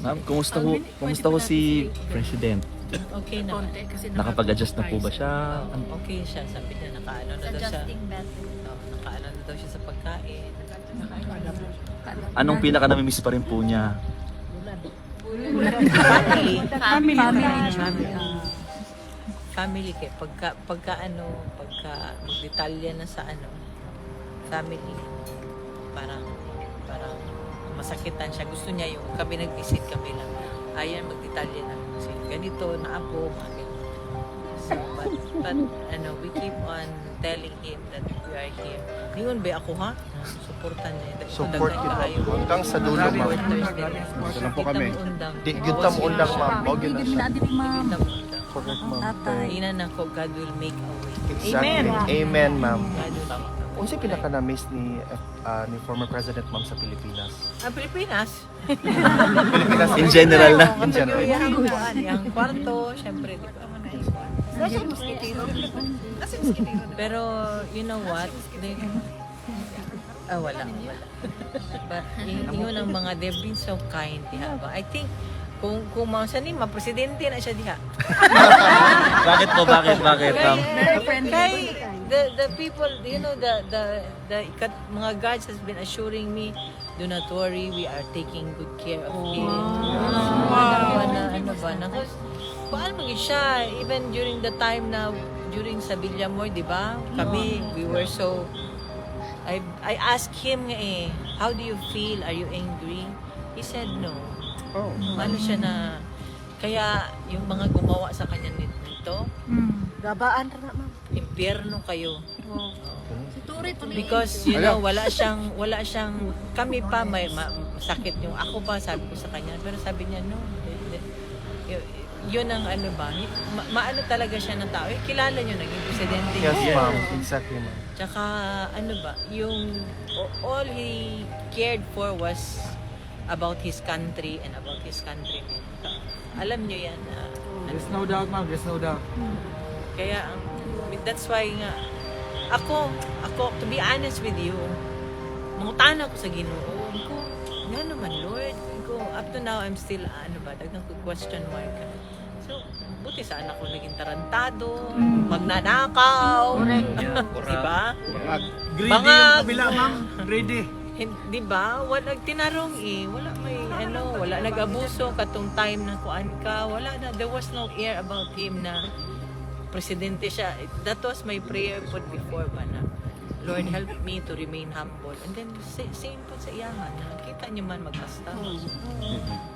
Ma'am, kumusta ho si President? Okay naman. Nakapag-adjust na po ba siya? Okay siya. Sabi niya nakaano na daw siya. Adjusting method. Nakaano na daw siya sa pagkain. Anong pinaka-namimiss pa rin po niya? Family. Family kaya pagka magdetalya na sa family, parang masakitan siya. Gusto niya yung kami nag-visit kami lang. Ayan, magdetalya na. Kasi ganito na ako, mga ganito. So, but we keep on telling him that we are here. Ngayon ba ako ha? Supportan niya. Support Dagdag kita. kayo. Hanggang sa dulo, ma'am. Ito lang po kami. Gita mo undang, ma'am. Huwag yun na siya. Ma'am. Correct, ma'am. Ina na ko, God will make a way. Exactly. Amen, ma'am. God will make a way. Unsa pinaka na-miss ni former President, ma'am, sa Pilipinas? Pilipinas. Pilipinas In general na. In general. Yung kwarto, syempre, di ba? Pero, you know what? Wala. But, yun ang mga, they've been so kind, diha ba? I think, kung mausa ni, mapresidente na siya diha. Bakit po? Bakit? Kay, the people, you know, the mga guards has been assuring me, do not worry, we are taking good care of him. Ano ba? Paano maging siya? Even during the time na, during sa Villamor, di ba? Kami, we were so, I asked him how do you feel? Are you angry? He said no. Oh. Ano siya na, kaya yung mga gumawa sa kanya nito, Gabaan na ma'am. impyerno kayo. Si Turi tuloy. Because, you know, wala siyang, kami pa may masakit yung ako pa, sabi ko sa kanya. Pero sabi niya, no. Yun ang maano talaga siya ng tao. Kilala niyo, naging presidente Yes, niya. ma'am. Exactly, ma'am. Tsaka, yung, all he cared for was about his country and about his countrymen. Alam niyo yan. There's no doubt, ma'am. There's no doubt. Kaya, that's why nga, ako, to be honest with you, mangutan ako sa Ginoo. Ko, nga naman, Lord. Ko, up to now, I'm still, dagang question mark. So, buti sa anak ko naging tarantado, magnanakaw. Diba? Greedy Mga- yung kabila, ma'am. Greedy. Diba? Wala tinarong wala wala nag-abuso katong time na kuan ka, wala na, there was no air about him na presidente siya. That was my prayer po before ba na, Lord, help me to remain humble. And then, same po sa iyahan na, kita niyo man magbasta.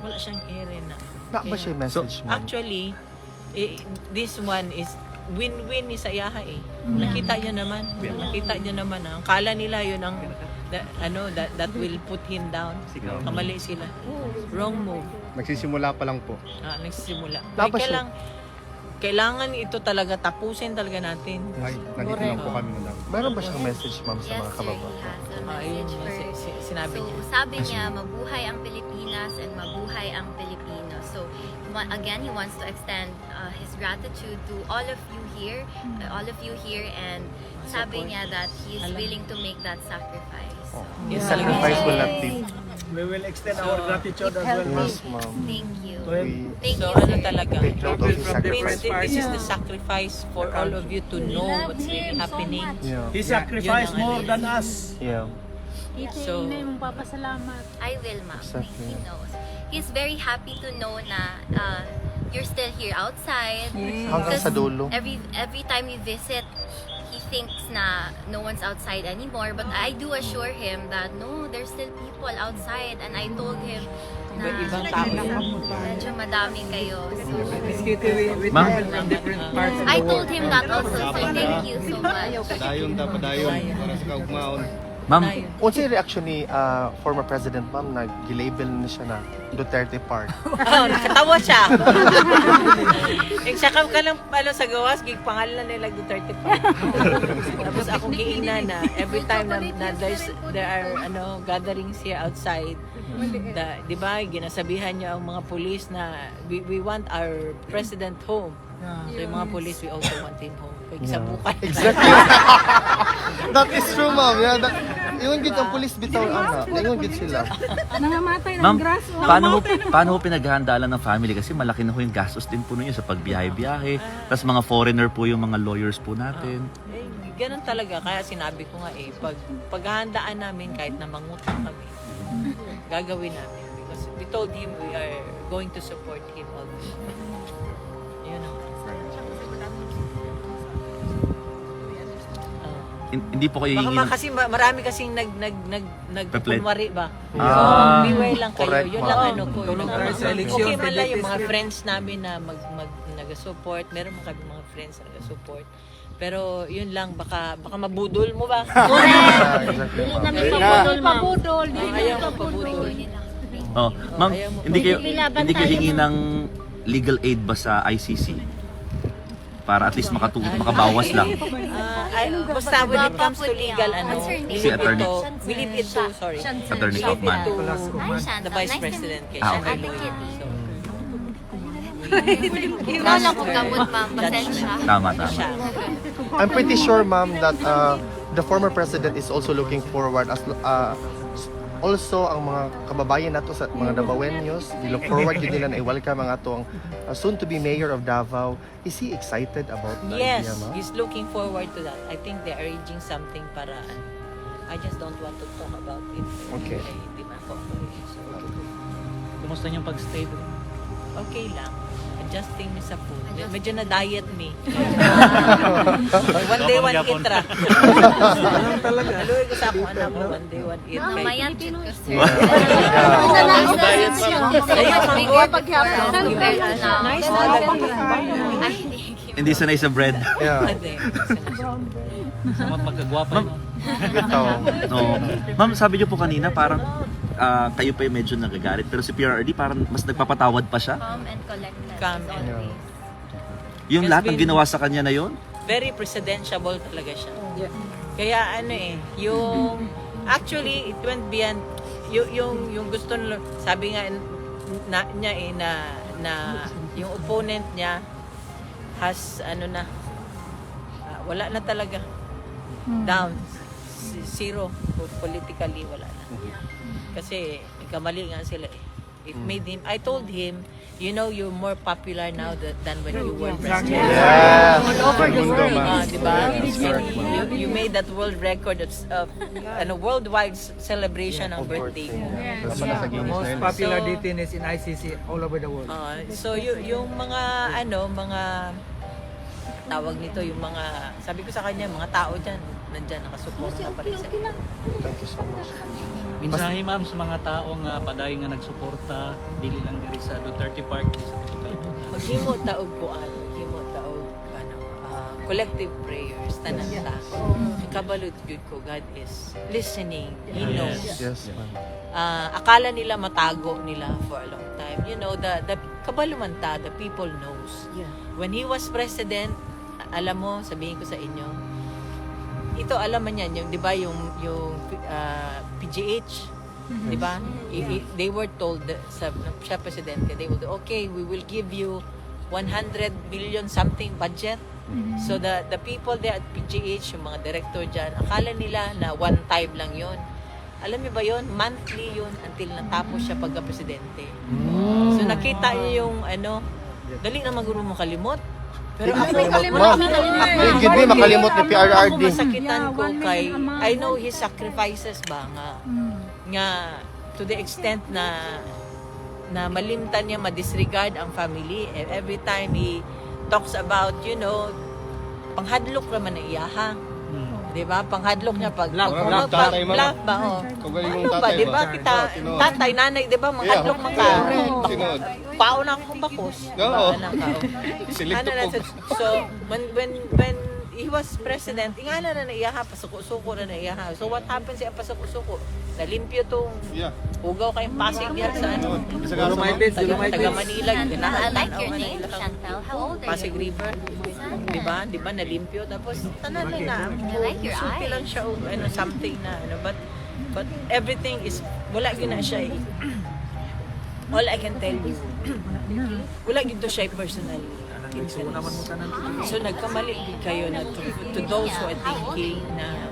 Wala siyang air na. Na ba siya yung message, ma'am? Actually, this one is win-win ni sa iyaha Nakita niyo naman. Nakita niyo naman. Ang kala nila yun ang that will put him down. Kamali sila. Wrong move. Nagsisimula pa lang po. Nagsisimula. Dapat siya- Kailangan ito talaga, tapusin talaga natin. Ay, nandito lang po kami, madam. Meron ba siyang message, ma'am, sa Yes, mga sir, he kababayan? has a Ayun, message for... sinabi So, niya. sabi niya, mabuhay ang Pilipinas and mabuhay ang Pilipino. So, again, he wants to extend his gratitude to all of you here, and sabi niya that he is willing to make that sacrifice. So, His sacrifice will not be... We will extend our gratitude as well, ma'am. Yes, ma'am. thank you. We Thank So, you, sir. talaga? take note of his Means sacrifice. this is the sacrifice for all of you to know what's really happening. Yeah. He sacrificed Yun ang more than us. Yeah. So, mong papasalamat. I will, ma'am. Exactly. He knows. He's very happy to know na you're still here outside. Hanggang sa dulo. Every time we visit, he thinks na no one's outside anymore. But I do assure him that no, there's still people outside. And I told him na ibang tao yan. medyo madami kayo. So, Ma'am, I told him that also. So thank you so much. Padayon para sa kaugmaon. ma'am, Unsa yung reaction ni former President, ma'am, na gilabel na siya na Duterte Park? Nakatawa siya. Eksakam ka lang sa gawas, pangalan nila Duterte pa. Tapos ako giingna na every time na there are gatherings here outside, di ba, ginasabihan niya ang mga pulis na we want our president home. So yung mga pulis, we also want him home. Kaya sa bukan. Exactly. That is true, ma'am. Yeah, Ingon gid ang pulis bitaw ana. Ingon gid sila. Nangamatay Ma'am, ng grass. Oh. paano ho pinaghahandaan ng family? Kasi malaki na ho yung gastos din po ninyo sa pagbiyahe-biyahe. Tapos mga foreigner po yung mga lawyers po natin. Eh, ganun talaga. Kaya sinabi ko nga paghahandaan namin kahit na mangutang kami, gagawin namin. Because we told him we are going to support him always. Yun ang Hindi po kayo baka hihingi ng... kasi marami kasing nagpupunwari ba? Ah. So, beware lang kayo. Correct, Yun ma'am. lang ano ko. Tulong tayo sa Okay eleksyon, man lang yung PDP mga script. friends namin na nag-support. Meron mo kami mga friends na nag-support. Pero yun lang, baka mabudol mo ba? Exactly, ma'am. Pabudol. Ayaw mo pabudol. Oh, ma'am, Ayaw mo. hindi kayo hingi ng legal aid ba sa ICC? Para at least makabawas lang. Basta when it comes to legal, Si Attorney. we leave it to, sorry. Attorney We leave it Kaufman. to Hi, Chantal. the Vice Nice to President meet kay Ah, siya okay. ay lawyer. So, Wala ko kamot, ma'am. Pasensya. Tama. siya. I'm pretty sure, ma'am, that the former president is also looking forward as also ang mga kababayan nato sa mga Davaoenos, look forward yun nila na i-welcome ang atong soon to be mayor of Davao. Is he excited about the Yes, idea, ma'am? he's looking forward to that. I think they're arranging something para I just don't want to talk about it. Okay. Ay, hindi man ako. So, Kumusta yung pag-stay doon? okay lang. Adjusting me sa food. Medyo na-diet me. One day, one eat ra. Aluwi ko sa akong anak ko, one day, one eat. Kay- Mayan dito, sir. Nice talaga. Ay, thank you. Hindi sanay sa bread. Yeah, Hindi. Sa mga pagkagwapa Ma'am, nyo? bitaw. no. Ma'am, sabi niyo po kanina parang kayo pa yung medyo nagagalit pero si PRRD parang mas nagpapatawad pa siya. Calm and collected Calm as and- always. Yung Has lahat ng been- ginawa sa kanya na yon. Very presidentiable talaga siya. Kaya ano yung actually it went beyond yung gusto nila, sabi nga na yung opponent niya has wala na talaga. Down. Zero. Politically wala na. Kasi nagkamali nga sila eh. It made him, I told him, you know, you're more popular now than when you were president. Yeah. Mundo, ma'am. Diba? That's correct, ma'am. You made that world record of worldwide celebration ng birthday mo. Dapat nasa Guinness na Most yun. popular So- detainees in ICC all over the world. So yung mga mga tawag nito, yung mga, sabi ko sa kanya, mga tao dyan, nandyan, nakasuporta pa rin sa kanya. Thank you so much. Minsahe ma'am sa mga taong padayon nga nagsuporta, dili lang diri sa Duterte Park, sa Pilipinas. Maghimo taog collective prayers, tanan ta. Kabalot good ko, God is listening, He knows. Yes, ma'am. Akala nila matago nila for a long time. You know, the kabalumanta, the people knows. When he was president, alam mo, sabihin ko sa inyo, ito alam man yan, yung, di ba, yung PGH, di ba? They were told, siya presidente, they will do, okay, we will give you 100 billion something budget. So the people there at PGH, yung mga director dyan, akala nila na one time lang yon. Alam niyo ba yon? Monthly yun until natapos siya pagka-presidente. So nakita niyo yung dali na maguro mo kalimot. Pero ako, Ma'am, hindi mo makalimot ni ako PRRD. masakitan ko kay, I know his sacrifices ba nga to the extent na malimtan niya, ma-disregard ang family. Every time he talks about, you know, panghadlok naman na iyaha. Di ba? Panghadlok niya pag Love, tatay mo. love ba? Oh. Kagaling Ano mong ba? tatay Di ba? ba? Kita, Tinood. tatay, nanay, di ba? Manghadlok man ka. Tinood. Pao na akong bakos. Oo. Ano na, so, when he was president, ingana na naiyaha, pasuko-suko na naiyaha. So, what happens siya pasuko-suko? Nalimpyo tong Yeah. ugaw kayong Pasig diyan sa Isa ka sa taga Manila, I ganahan like your tanaw name, Manila. Chantal. How old are Pasig you? River. Di ba nalimpyo tapos tanan na I like your suki eyes. lang siya og something na but everything is wala gyud na siya eh. All I can tell you, wala gyud to siya personally. So nagkamali gyud kayo na to those who are thinking na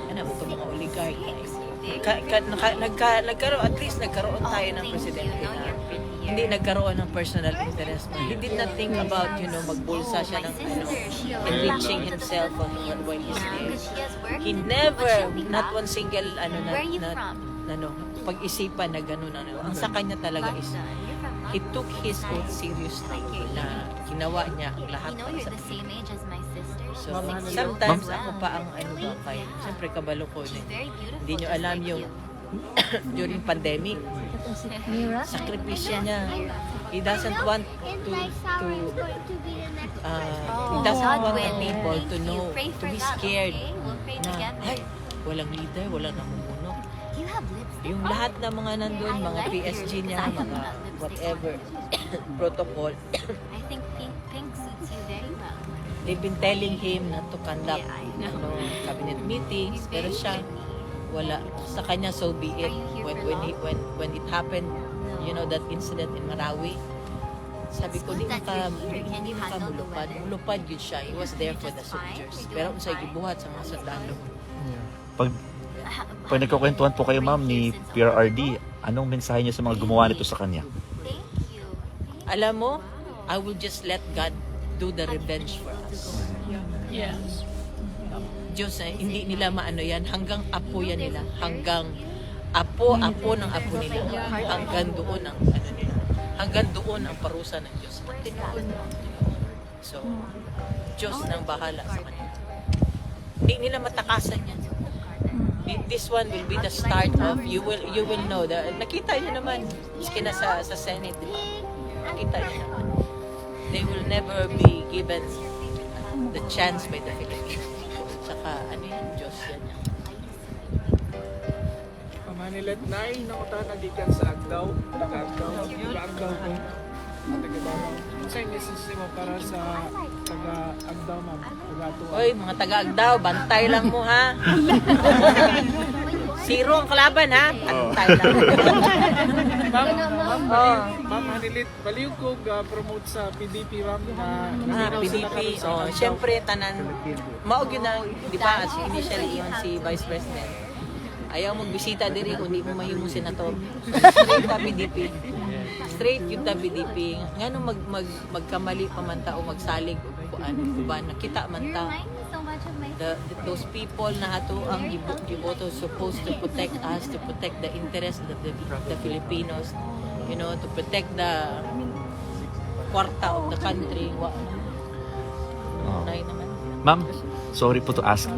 ano mo to mga nagkaroon, at least nagkaroon tayo ng presidente na hindi nagkaroon ng personal interest. He did not think about, magbulsa siya ng, enriching himself when he's there. He never, not one single, pag-isipan na gano'n, Ang sa kanya talaga is, he took his oath seriously na ginawa niya ang lahat You know para you're sa the same age as my sister. She's So, 6 years sometimes old. ako pa ang kay, siyempre kabalo ko She's din. very beautiful. Hindi nyo just alam like yung you. during pandemic, sakripisyo niya. He doesn't want to he doesn't want the people to know, Pray to for be that, scared okay? We'll pray na, together. ay, walang leader, walang namumuno. You have lipstick Yung on. lahat ng mga nandun, mga I like PSG yours niya, because I have mga that lipstick whatever, protocol, I think pink suits you very well. they've been telling him not to conduct Yeah, I know. cabinet meetings, He's pero very siya, wala. Sa kanya, so be it. Are you here When, for when, long? he, when it happened, that incident in Marawi, sabi ko, di It's good that maka, you're here. Can di you maka handle the mulupad. weather? Mulupad yun siya. He was there for the Just fine? soldiers. You're Pero doing unsay fine? gibuhat sa mga sundalo. Pag nagkukwentuhan po kayo, ma'am, ni PRRD, anong mensahe niyo sa mga gumawa nito sa kanya? Thank you. Alam mo, I will just let God do the revenge for us. Diyos, hindi nila maano yan. Hanggang apo yan nila. Hanggang apo ng apo nila. Hanggang doon ang ano nila. Hanggang doon ang parusa ng Diyos. So, Diyos nang bahala sa kanila. Hindi nila matakasan yan. This one will be the start of, you will know. Nakita niyo naman, maski na sa Senate, di ba? Nakita niyo naman. They will never be given the chance by the Philippines. Tsaka, Diyos yan yan. Pamanilet na nakuta nagikan sa Agdaw. Taga-Agdaw. Taga-Agdaw ko. Taga-Baraw. Sa'yo message mo para sa taga-Agdaw, ma'am. Taga-Tuwa. Hoy, mga taga-Agdaw, bantay lang mo, ha? Zero ang kalaban, ha? Bantay lang. Ma'am Manilit, baliw ko promote sa PDP, ma'am, na PDP, syempre, tanan, maog yun na, di ba, as initially yun si Vice President. Ayaw magbisita diri kung di mo mahimo senator. Straight ta PDP. Straight yung ta PDP. Ngano magkamali pa man ta o magsalig o kuan uban nakita man ta. Remind me so much of my Those people na ato ang giboto supposed to protect us, to protect the interest of the Filipinos, to protect the kwarta of the country. Nay naman. Ma'am, sorry po to ask.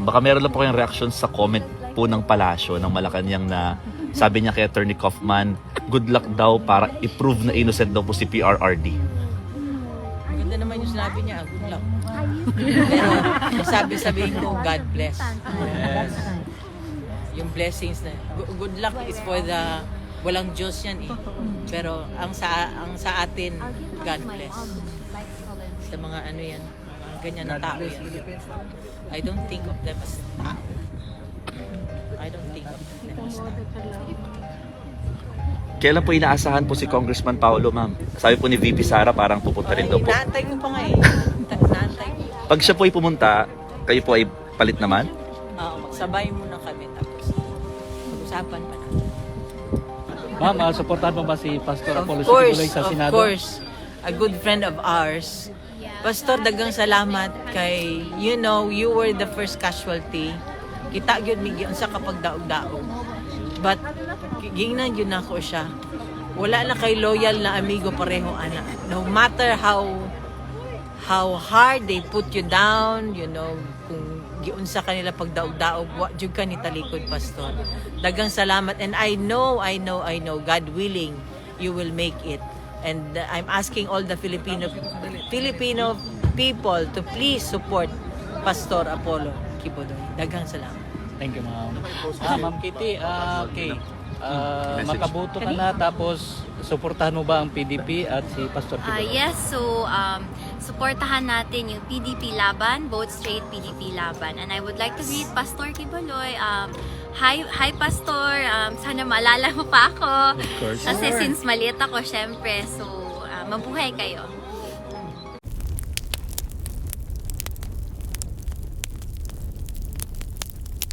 Baka meron lang po kayong reaction sa comment po ng palasyo ng Malacanang na sabi niya kay Attorney Kaufman, good luck daw para i-prove na innocent daw po si PRRD. Maganda naman yung sinabi niya, good luck. Pero sabi-sabihin ko, God bless. Yes. Yung blessings na, good luck is for the, walang Diyos yan eh. Pero ang sa atin, God bless. Sa mga yan, mga ganyan na tao yan. I don't think of them as tao. I don't think of them as tao. Kailan po inaasahan po si Congressman Paulo, ma'am? Sabi po ni VP Sara parang pupunta rin daw po. Naantay ko pa nga eh. Naantay ko. Pag siya po ay pumunta, kayo po ay palit naman? Magsabay muna kami tapos mag-usapan pa natin. Ma'am, supportahan mo ba si Pastor Apollo Of sa Senado? course, a good friend of ours. Pastor, dagang salamat kay, you were the first casualty. Kita yun, migyan sa kapag daog-daog. But, gingnan yun ako siya. Wala na kay loyal na amigo pareho, anak. No matter how hard they put you down, kung giunsa kanila pag daog-daog, wa jud ka ni talikod, Pastor. Dagang salamat. And I know, God willing, you will make it. And I'm asking all the Filipino people to please support Pastor Apollo Kibuloy. Daghang salamat. Thank you, ma'am. Ma'am Kitty, okay. Makaboto ka na, tapos suportahan mo ba ang PDP at si Pastor Kibuloy? Yes, so supportahan natin yung PDP laban, both straight PDP laban. And I would like to greet Pastor Kibuloy. Hi Pastor, sana maalala mo pa ako. Of course. Kasi since maliit ako, syempre, so mabuhay kayo.